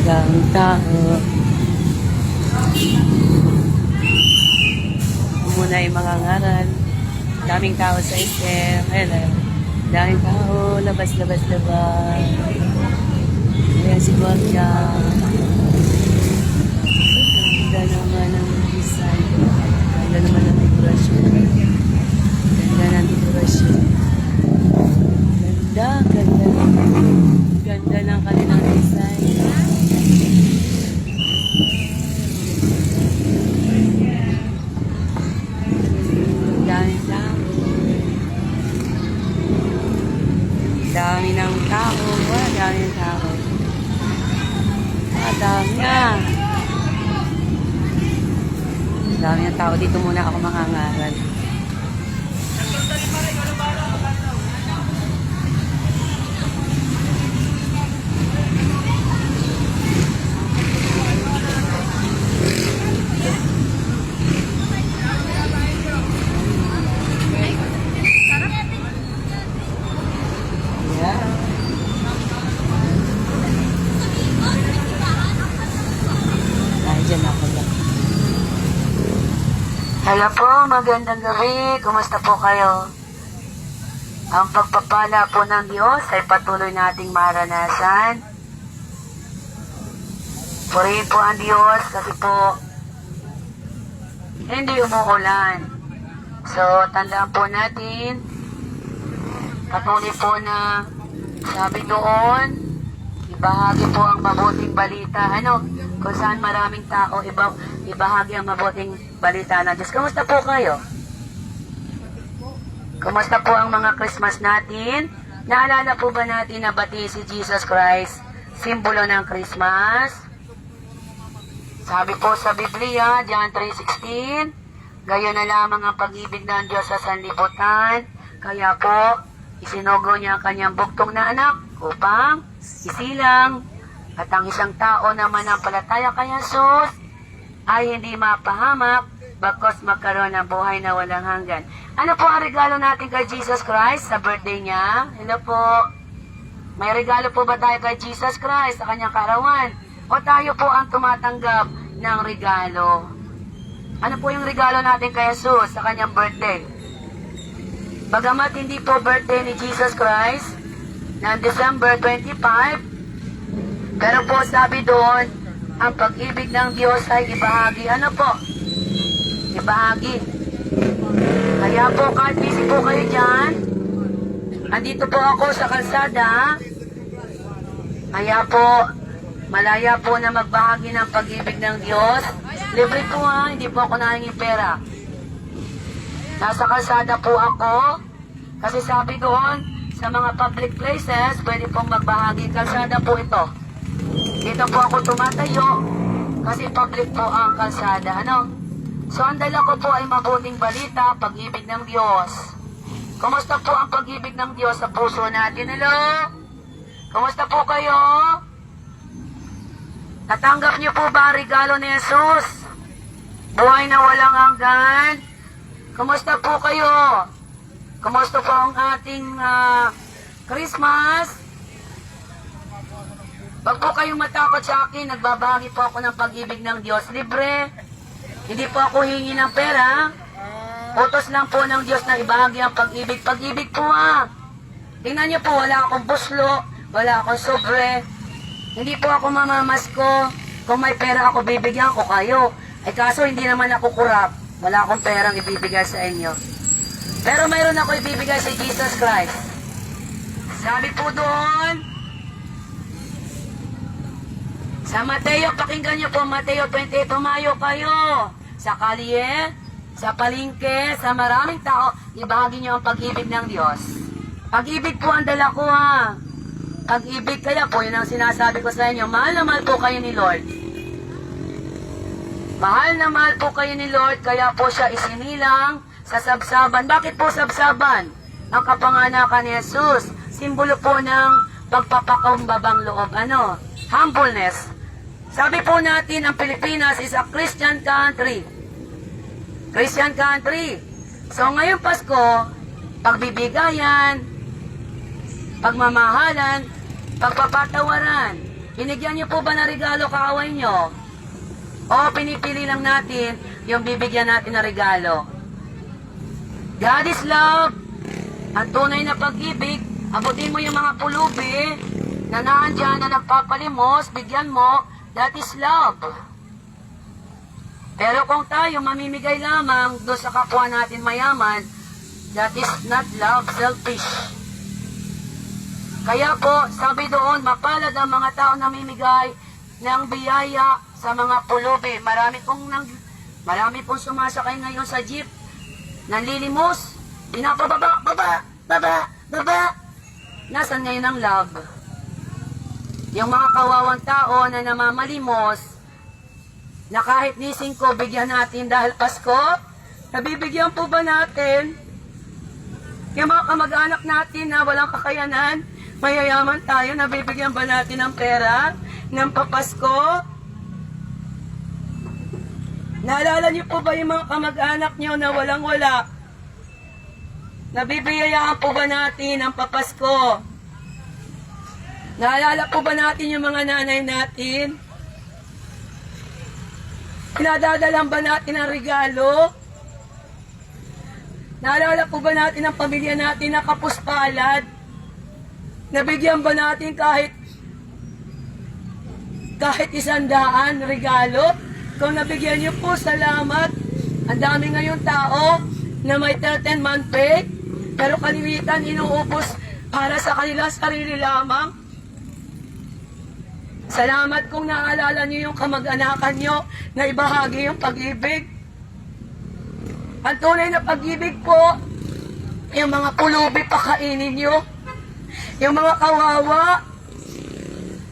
Daming tao. Muna yung mga ngaral. Daming tao sa SM. Ayan. Daming tao. Labas. Ayan si Gorgia. Ganda naman ang design. Ganda naman ang dekorasyon. Ganda ng dekorasyon. Ganda. Ganda ng kanilang design. Daming tao. Dami ng tao. Daming tao. Dami na. Dami ng tao. Dito muna ako mangangaral. Hello po, magandang gabi. Kumusta po kayo? Ang pagpapala po ng Diyos ay patuloy nating maranasan. Purihin po ang Diyos kasi po hindi umuulan. So, tandaan po natin, patuloy po na sabi doon, ibahagi po ang mabuting balita. Kung saan maraming tao, ibahagi ang mabuting balita ng Diyos. Kumusta po kayo? Kumusta po ang mga Christmas natin? Naalala po ba natin na bati si Jesus Christ, simbolo ng Christmas? Sabi po sa Biblia, John 3:16, gayon na lamang ang pag-ibig ng Diyos sa sanlibutan, kaya po, isinugo niya ang kanyang buktong na anak upang isilang. At ang isang tao na manampalataya kay Jesus ay hindi mapahamak bagkus magkaroon ng buhay na walang hanggan. Ano po ang regalo natin kay Jesus Christ sa birthday niya? Hello po. May regalo po ba tayo kay Jesus Christ sa kanyang kaarawan? O tayo po ang tumatanggap ng regalo? Ano po yung regalo natin kay Jesus sa kanyang birthday? Bagamat hindi po birthday ni Jesus Christ na December 25, pero po sabi doon, ang pag-ibig ng Diyos ay ibahagi. Ano po? Ibahagi. Kaya po, kahit busy po kayo dyan, andito po ako sa kalsada. Kaya po, malaya po na magbahagi ng pag-ibig ng Diyos. Libre po hindi po ako nahinging pera. Nasa kalsada po ako, kasi sabi doon, sa mga public places, pwede pong magbahagi. Kalsada po ito. Dito po ako tumatayo kasi public po ang kalsada. So, ang dala ko po ay mabuting balita, pag-ibig ng Diyos. Kumusta po ang pag-ibig ng Diyos sa puso natin? Hello? Kumusta po kayo? Natanggap niyo po ba ang regalo ni Jesus? Buhay na walang hanggan? Kumusta po kayo? Kumusta po ang ating Christmas? Wag po kayong matakot sa akin, nagbabahagi po ako ng pag-ibig ng Diyos. Libre. Hindi po ako hingi ng pera. Utos lang po ng Diyos na ibahagi ang pag-ibig. Pag-ibig po Tingnan niyo po, wala akong buslo, wala akong sobre. Hindi po ako mamamasko. Kung may pera ako, bibigyan ko kayo. Kaso hindi naman ako kurap. Wala akong perang ibibigay sa inyo. Pero mayroon ako ibibigay sa Jesus Christ. Sabi po doon, sa Mateo, pakinggan niyo po, Mateo 28, tumayo kayo sa kalye, sa palengke, sa maraming tao, ibahagi niyo ang pag-ibig ng Diyos. Pag-ibig po ang dala ko Pag-ibig kaya po, yun ang sinasabi ko sa inyo, mahal na mahal po kayo ni Lord. Mahal na mahal po kayo ni Lord, kaya po siya isinilang sa sabsaban. Bakit po sabsaban? Ang kapanganakan ni Jesus, simbolo po ng pagpapakumbabang loob. Humbleness. Sabi po natin, ang Pilipinas is a Christian country. Christian country. So ngayong Pasko, pagbibigayan, pagmamahalan, pagpapatawaran. Binigyan niyo po ba ng regalo kaaway niyo? O pinipili lang natin yung bibigyan natin na regalo? God is love. Ang tunay na pag-ibig, abutin mo yung mga pulubi na naandyan na nagpapalimos, bigyan mo, that is love. Pero kung tayo mamimigay lamang doon sa kapwa natin mayaman, that is not love, selfish. Kaya po, sabi doon, mapalad ang mga tao na namimigay ng biyaya sa mga pulubi. Marami pong sumasakay ngayon sa jeep, nanlilimos, pinapababa, baba. Nasaan ngayon ang love? Yung mga kawawang tao na namamalimos, na kahit nising ko, bigyan natin dahil Pasko, nabibigyan po ba natin? Yung mga kamag-anak natin na walang kakayanan, mayayaman tayo, nabibigyan ba natin ng pera, ng papasko? Naalala niyo po ba yung mga kamag-anak niyo na walang-wala? Nabibiyayaan po ba natin ang papasko? Naalala po ba natin yung mga nanay natin? Pinadadalan ba natin ang regalo? Naalala po ba natin ang pamilya natin na kapuspalad? Nabigyan ba natin kahit 100 regalo? Kung nabigyan niyo po, salamat. Ang dami ngayon tao na may 13-month pay, pero kalimitan inuubos para sa kanilang sarili lamang. Salamat kung naalala niyo yung kamag-anakan niyo na ibahagi yung pag-ibig. Ang tunay na pag-ibig po, yung mga pulubi pakainin niyo, yung mga kawawa,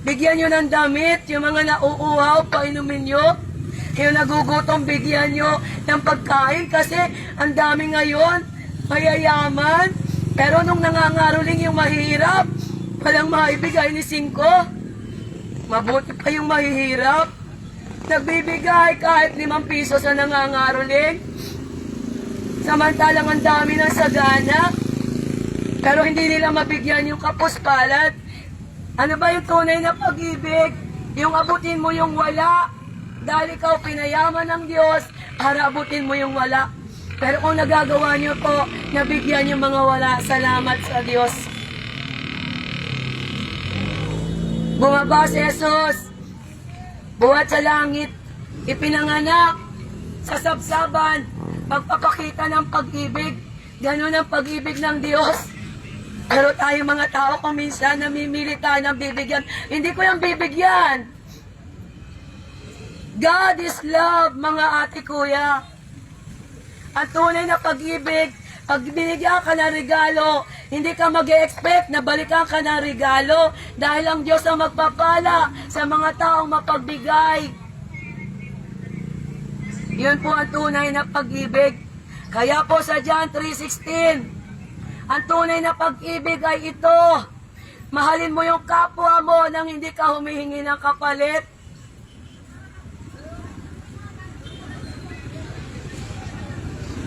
bigyan niyo ng damit, yung mga nauuhaw, painumin niyo, yung nagugutom, bigyan niyo ng pagkain kasi ang dami ngayon, mayayaman, pero nung nangangaroling yung mahirap, walang maibigay ni 5. Mabuti pa yung mahihirap. Nagbibigay kahit 5 piso sa nangangaroling. Samantalang ang dami ng sagana. Pero hindi nila mabigyan yung kapuspalad. Ano ba yung tunay na pag-ibig? Yung abutin mo yung wala. Dahil ikaw pinayaman ng Diyos para abutin mo yung wala. Pero kung nagagawa niyo po, nabigyan yung mga wala, salamat sa Diyos. Bumaba si Jesus, buhat sa langit, ipinanganak sa sabsaban, pagpapakita ng pag-ibig. Ganun ang pag-ibig ng Diyos. Pero tayo mga tao kung minsan namimili tayo ng bibigyan, hindi ko yung bibigyan. God is love, mga ate kuya. Ang tunay na pag-ibig, pag binigyan ka ng regalo, hindi ka mag-e-expect na balikan ka ng regalo dahil ang Diyos ang magpapala sa mga taong mapagbigay. Yun po ang tunay na pag-ibig. Kaya po sa John 3:16, ang tunay na pag-ibig ay ito. Mahalin mo yung kapwa mo nang hindi ka humihingi ng kapalit.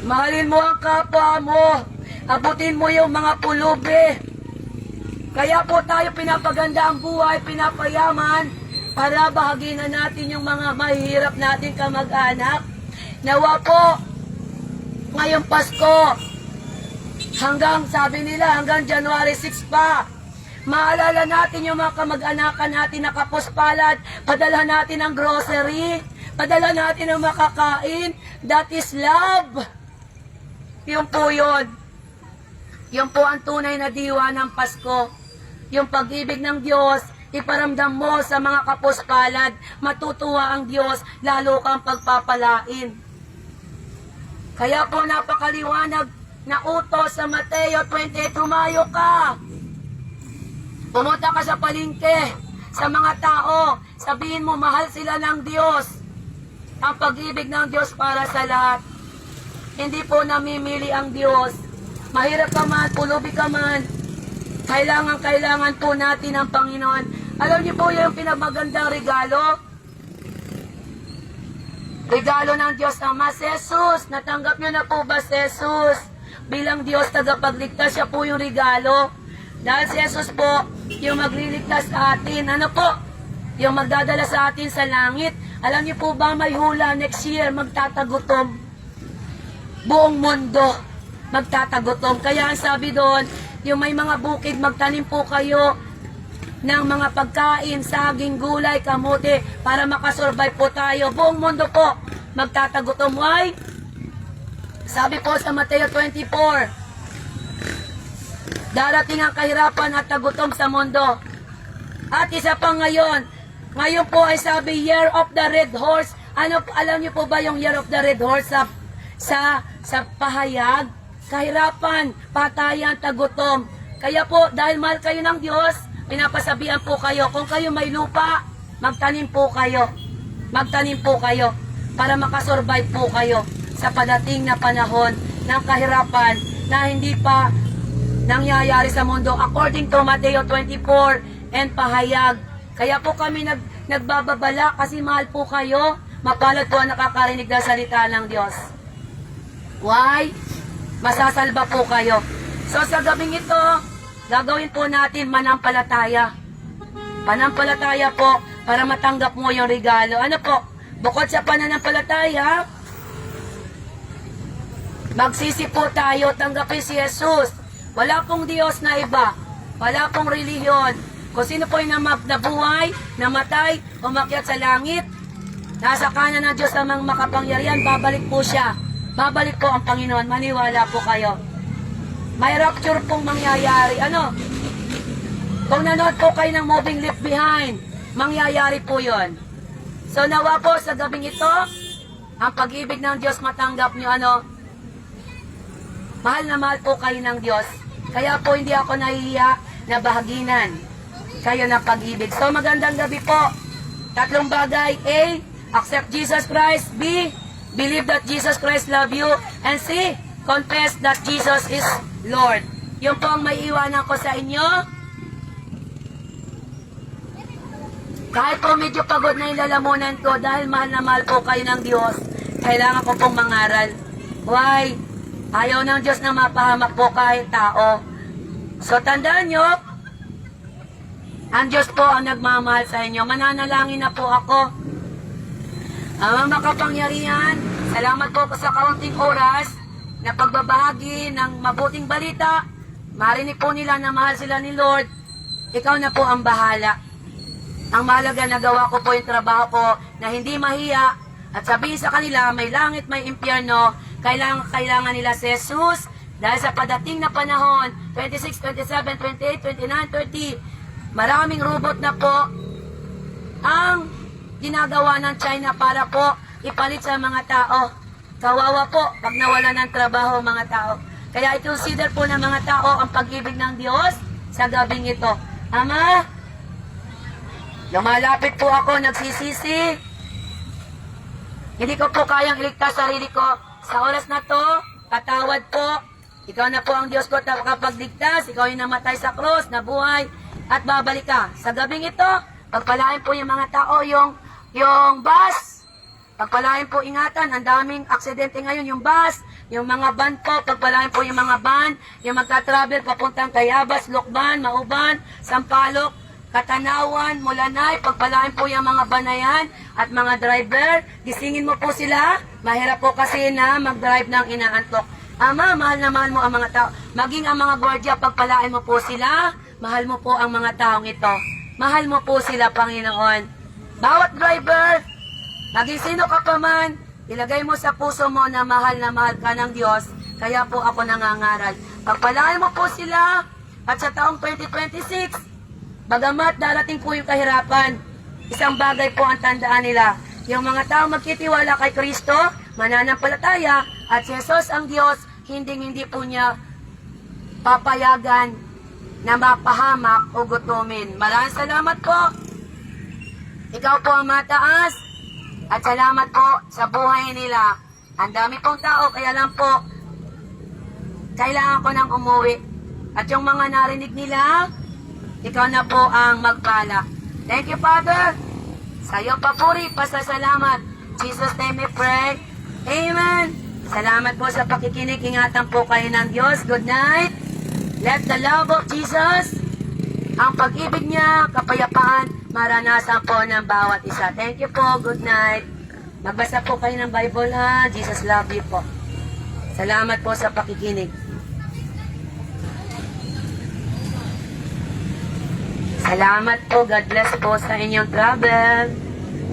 Mahalin mo ang kapwa mo. Abutin mo yung mga pulubi. Kaya po tayo pinapaganda ang buhay, pinapayaman, para bahaginan natin yung mga mahirap natin kamag-anak. Nawa po, ngayong Pasko, hanggang, sabi nila, hanggang January 6 pa, maalala natin yung mga kamag-anakan natin na kapuspalad, padala natin ang grocery, padala natin ang makakain, that is love. Yung po yun. Yung po ang tunay na diwa ng Pasko. Yung pag-ibig ng Diyos, iparamdam mo sa mga kapuspalad, matutuwa ang Diyos, lalo kang pagpapalain. Kaya po napakaliwanag na utos sa Mateo 28, tumayo ka. Pumunta ka sa palengke, sa mga tao, sabihin mo, mahal sila ng Diyos. Ang pag-ibig ng Diyos para sa lahat. Hindi po namimili ang Diyos. Mahirap ka man, pulubi ka man, kailangan po natin ang Panginoon. Alam niyo po yung pinamagandang regalo? Regalo ng Diyos Ama, si Jesus. Natanggap niyo na po ba si Jesus? Bilang Diyos tagapagligtas, siya po yung regalo. Dahil si Jesus po, yung magliligtas sa atin. Ano po? yung magdadala sa atin sa langit. Alam niyo po ba, may hula next year, magtatagutom. Buong mundo, magtatagutom. Kaya ang sabi doon, yung may mga bukid, magtanim po kayo ng mga pagkain, saging, gulay, kamote, para makasurvive po tayo. Buong mundo po, magtatagutom. Why? Sabi po sa Mateo 24, darating ang kahirapan at tagutom sa mundo. At isa pa ngayon po ay sabi, Year of the Red Horse. Alam niyo po ba yung Year of the Red Horse sa pahayag? Kahirapan, patayan, tagutom. Kaya po, dahil mahal kayo ng Diyos, pinapasabihan po kayo, kung kayo may lupa, magtanim po kayo. Magtanim po kayo para makasurvive po kayo sa padating na panahon ng kahirapan na hindi pa nangyayari sa mundo according to Mateo 24 and pahayag. Kaya po kami nagbababala kasi mahal po kayo. Mapalad po ang nakakarinig ng salita ng Diyos. Why? Masasalba po kayo. So sa gabing ito, gagawin po natin manampalataya. Panampalataya po para matanggap mo yung regalo. Ano po? Bukod sa pananampalataya, magsisi po tayo, tanggapin si Jesus. Wala pong Diyos na iba. Wala pong relihiyon. Kung sino po yung nabuhay, namatay, umakyat sa langit, nasa kanan ng Diyos namang makapangyarihan, babalik po siya. Babalik po ang Panginoon. Maniwala po kayo. May rapture pong mangyayari. Ano? Kung nanood po kayo ng Moving Left Behind, mangyayari po yon. So nawa po sa gabing ito, ang pag-ibig ng Diyos matanggap nyo. Mahal na mahal po kayo ng Diyos. Kaya po hindi ako nahihiya na bahaginan kayo ng pag-ibig. So magandang gabi po. Tatlong bagay. A, accept Jesus Christ. B, believe that Jesus Christ love you. And C, confess that Jesus is Lord. Yun po ang may iwanan ko sa inyo. Kahit po medyo pagod na yung lalamunan ko, dahil mahal na mahal po kayo ng Diyos, kailangan ko pong mangaral. Why? Ayaw ng Diyos na mapahamak po kahit tao. So tandaan nyo, ang Diyos po ang nagmamahal sa inyo. Mananalangin na po ako. Ang makapangyarihan, salamat po sa kaunting oras na pagbabahagi ng mabuting balita. Marinig po nila na mahal sila ni Lord. Ikaw na po ang bahala. Ang mahalaga, nagawa ko po yung trabaho ko na hindi mahiya at sabihin sa kanila, may langit, may impyerno. Kailangan nila si Jesus dahil sa padating na panahon, 26, 27, 28, 29, 30, maraming robot na po ang ginagawa ng China para po ipalit sa mga tao. Kawawa po pag nawala ng trabaho mga tao. Kaya i-consider po ng mga tao ang pag-ibig ng Diyos sa gabing ito. Ama, lumalapit po ako, nagsisisi. Hindi ko po kayang iligtas sarili ko. Sa oras na to, patawad po. Ikaw na po ang Diyos ko kapagligtas. Ikaw yung namatay sa krus, nabuhay, at babalik ka. Sa gabing ito, pagpalain po yung mga tao, yung bus. Pagpalain po, ingatan, ang daming aksidente ngayon, yung bus, yung mga van po, pagpalain po yung mga van, yung magka-travel papuntang Tayabas, Lokban, Mauban, Sampaloc, Katanawan, Mulanay, pagpalain po yung mga banayan at mga driver, gisingin mo po sila. Mahirap po kasi na mag-drive ng inaantok. Ama, mahal na mahal mo ang mga tao. Maging ang mga gwardiya, pagpalain mo po sila. Mahal mo po ang mga taong ito. Mahal mo po sila, Panginoon. Bawat driver, maging sino ka pa man, ilagay mo sa puso mo na mahal ka ng Diyos. Kaya po ako nangangaral. Pagpalain mo po sila at sa taong 2026, bagamat darating po yung kahirapan, isang bagay po ang tandaan nila. Yung mga tao magkitiwala kay Kristo, mananampalataya, at si Jesus ang Diyos, hindi po niya papayagan na mapahamak o gutumin. Maraming salamat po. Ikaw po ang mataas, at salamat po sa buhay nila. Ang dami pong tao, kaya lang po, kailangan ko nang umuwi. At yung mga narinig nila, ikaw na po ang magpala. Thank you, Father. Sa iyo papuri, pasasalamat. Jesus name we pray. Amen. Salamat po sa pakikinig. Ingatan po kayo ng Diyos. Good night. Let the love of Jesus, ang pag-ibig niya, kapayapaan, maranasan po ng bawat isa. Thank you po. Good night. Magbasa po kayo ng Bible ha. Jesus love you po. Salamat po sa pakikinig. Salamat po. God bless po sa inyong travel.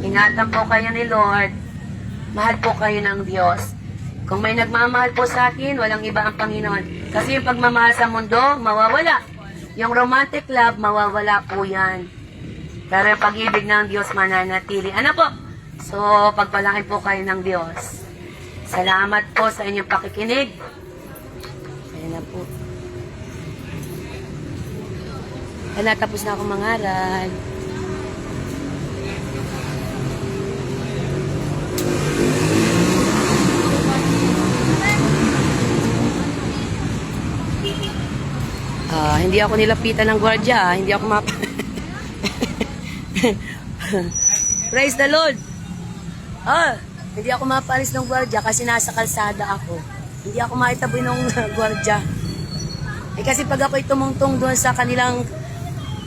Ingatan po kayo ni Lord. Mahal po kayo ng Diyos. Kung may nagmamahal po sa akin, walang iba ang Panginoon. Kasi yung pagmamahal sa mundo, mawawala. Yung romantic love, mawawala po yan. Pero yung pag-ibig ng Diyos, mananatili. Ano po? So, pagpalain po kayo ng Diyos. Salamat po sa inyong pakikinig. Ayan na po. Wala, tapos na akong mangaral. Hindi ako nilapitan ng gwardiya. Hindi ako Praise the Lord. Hindi ako mapalis ng gwardiya kasi nasa kalsada ako. Hindi ako maitaboy ng gwardiya. Kasi pag ako'y tumungtong doon sa kanilang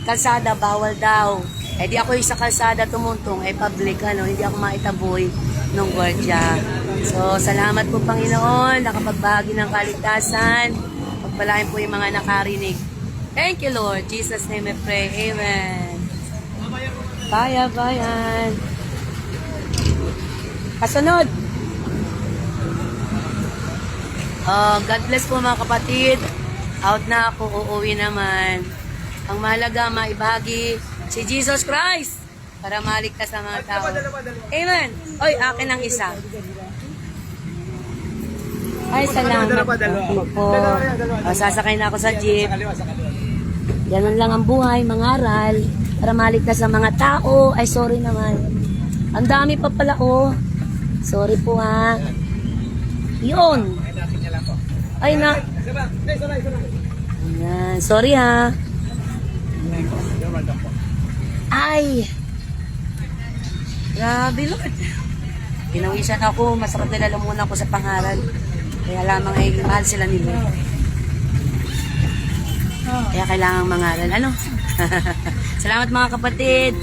kalsada, bawal daw. Di ako sa kalsada tumungtong, public, hindi ako maitaboy ng gwardiya. So, salamat po Panginoon, nakapagbahagi ng kaligtasan. Pagpalain po yung mga nakarinig. Thank you, Lord. Jesus' name I pray. Amen. Bayan. Kasunod. God bless po mga kapatid. Out na ako, uuwi naman. Ang mahalaga, maibahagi si Jesus Christ para maligtas sa mga tao. Amen. Oy, akin ang isa. Ay, salamat po. Sasakay na ako sa jeep. Ganun lang ang buhay, mangaral. Para maligtas sa mga tao. Ay, sorry naman. Ang dami pa pala, Sorry po, ha. Yun. Ay, na. Ayan. Sorry, ha. Ay. Grabe, Lord. Pinawisan ako. Masakit na lalamunan ko sa pangaral. Kaya lamang ay mahal sila ni Lord. Kaya kailangang mangaral. Ano? Salamat mga kapatid.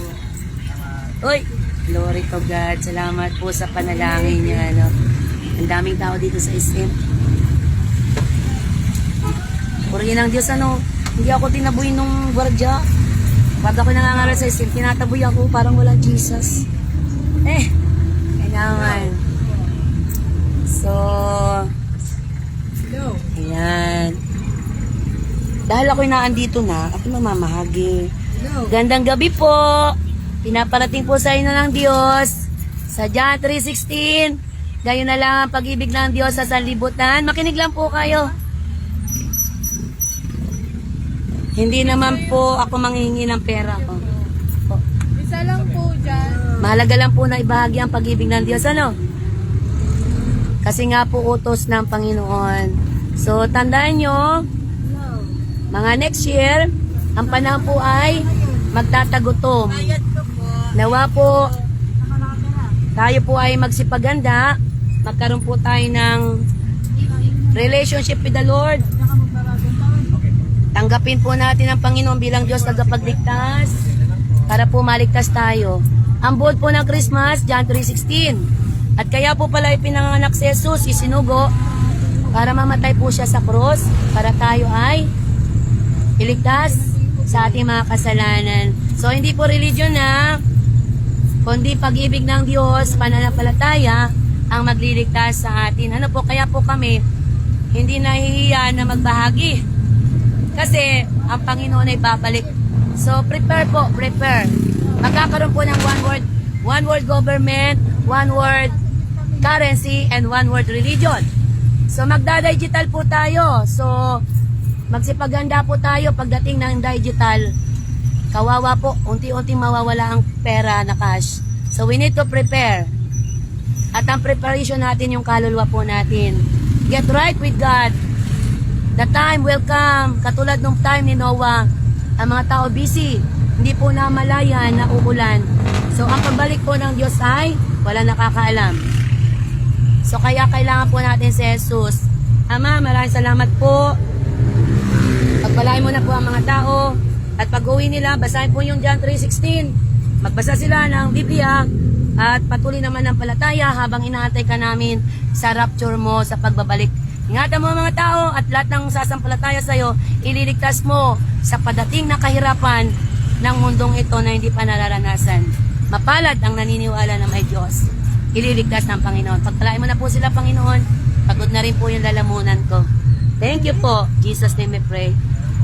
Uy, glory to God. Salamat po sa panalangin niya. Ang daming tao dito sa SM. Purihin ng Diyos, hindi ako tinaboy nung gwardiya. Pag ako nangangaral sa SM, tinataboy ako parang walang Jesus. Kailangan. So, ayan. Dahil ako'y naandito na, ako mamamahagi. Gandang gabi po. Pinaparating po sa inyo ng Diyos sa John 3:16. Gayon na lang ang pag-ibig ng Diyos sa sanlibutan. Makinig lang po kayo. Hindi naman po ako manghihingi ng pera ko. Isa lang po dyan. Mahalaga lang po na ibahagi ang pag-ibig ng Diyos. Kasi nga po utos ng Panginoon. So, tandaan nyo, mga next year, ang panahon po ay magtatagutom. Nawa po, tayo po ay magsipaganda, magkaroon po tayo ng relationship with the Lord. Tanggapin po natin ang Panginoon bilang Diyos tagapagligtas para po maligtas tayo. Ang buod po ng Christmas, John 3:16. At kaya po pala ipinanganak si Jesus, isinugo, para mamatay po siya sa cross, para tayo ay iligtas sa ating mga kasalanan. So, hindi po religion na, kundi pag-ibig ng Diyos, pananampalataya, ang magliligtas sa atin. Kaya po kami, hindi nahihiya na magbahagi. Kasi, ang Panginoon ay babalik. So, prepare po, prepare. Magkakaroon po ng one word government, one word currency, and one word religion. So, magda-digital po tayo. So, magsipaganda po tayo pagdating ng digital. Kawawa po, unti-unti mawawala ang pera na cash. So, we need to prepare. At ang preparation natin yung kaluluwa po natin. Get right with God. The time will come, katulad nung time ni Noah. Ang mga tao busy, hindi po namalayan na uulan. So, ang pagbalik po ng Diyos ay wala nakakaalam. So, kaya kailangan po natin si Jesus. Ama, maraming salamat po. Pagpalain mo na po ang mga tao. At pag-uwi nila, basahin po yung John 3:16. Magbasa sila ng Biblia at patuloy naman ng palataya habang inaantay ka namin sa rapture mo sa pagbabalik. Ingatan mo ang mga tao at lahat ng sasampalataya sa iyo, ililigtas mo sa padating na kahirapan ng mundong ito na hindi pa nararanasan. Mapalad ang naniniwala na may Diyos. Ililigtas ng Panginoon. Pagpalain mo na po sila, Panginoon. Pagod na rin po yung lalamunan ko. Thank you po. Jesus name we pray.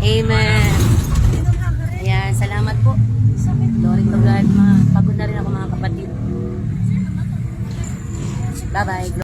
Amen. Ayan, salamat po. Glory to God. Pagod na rin ako mga kapatid. Bye-bye.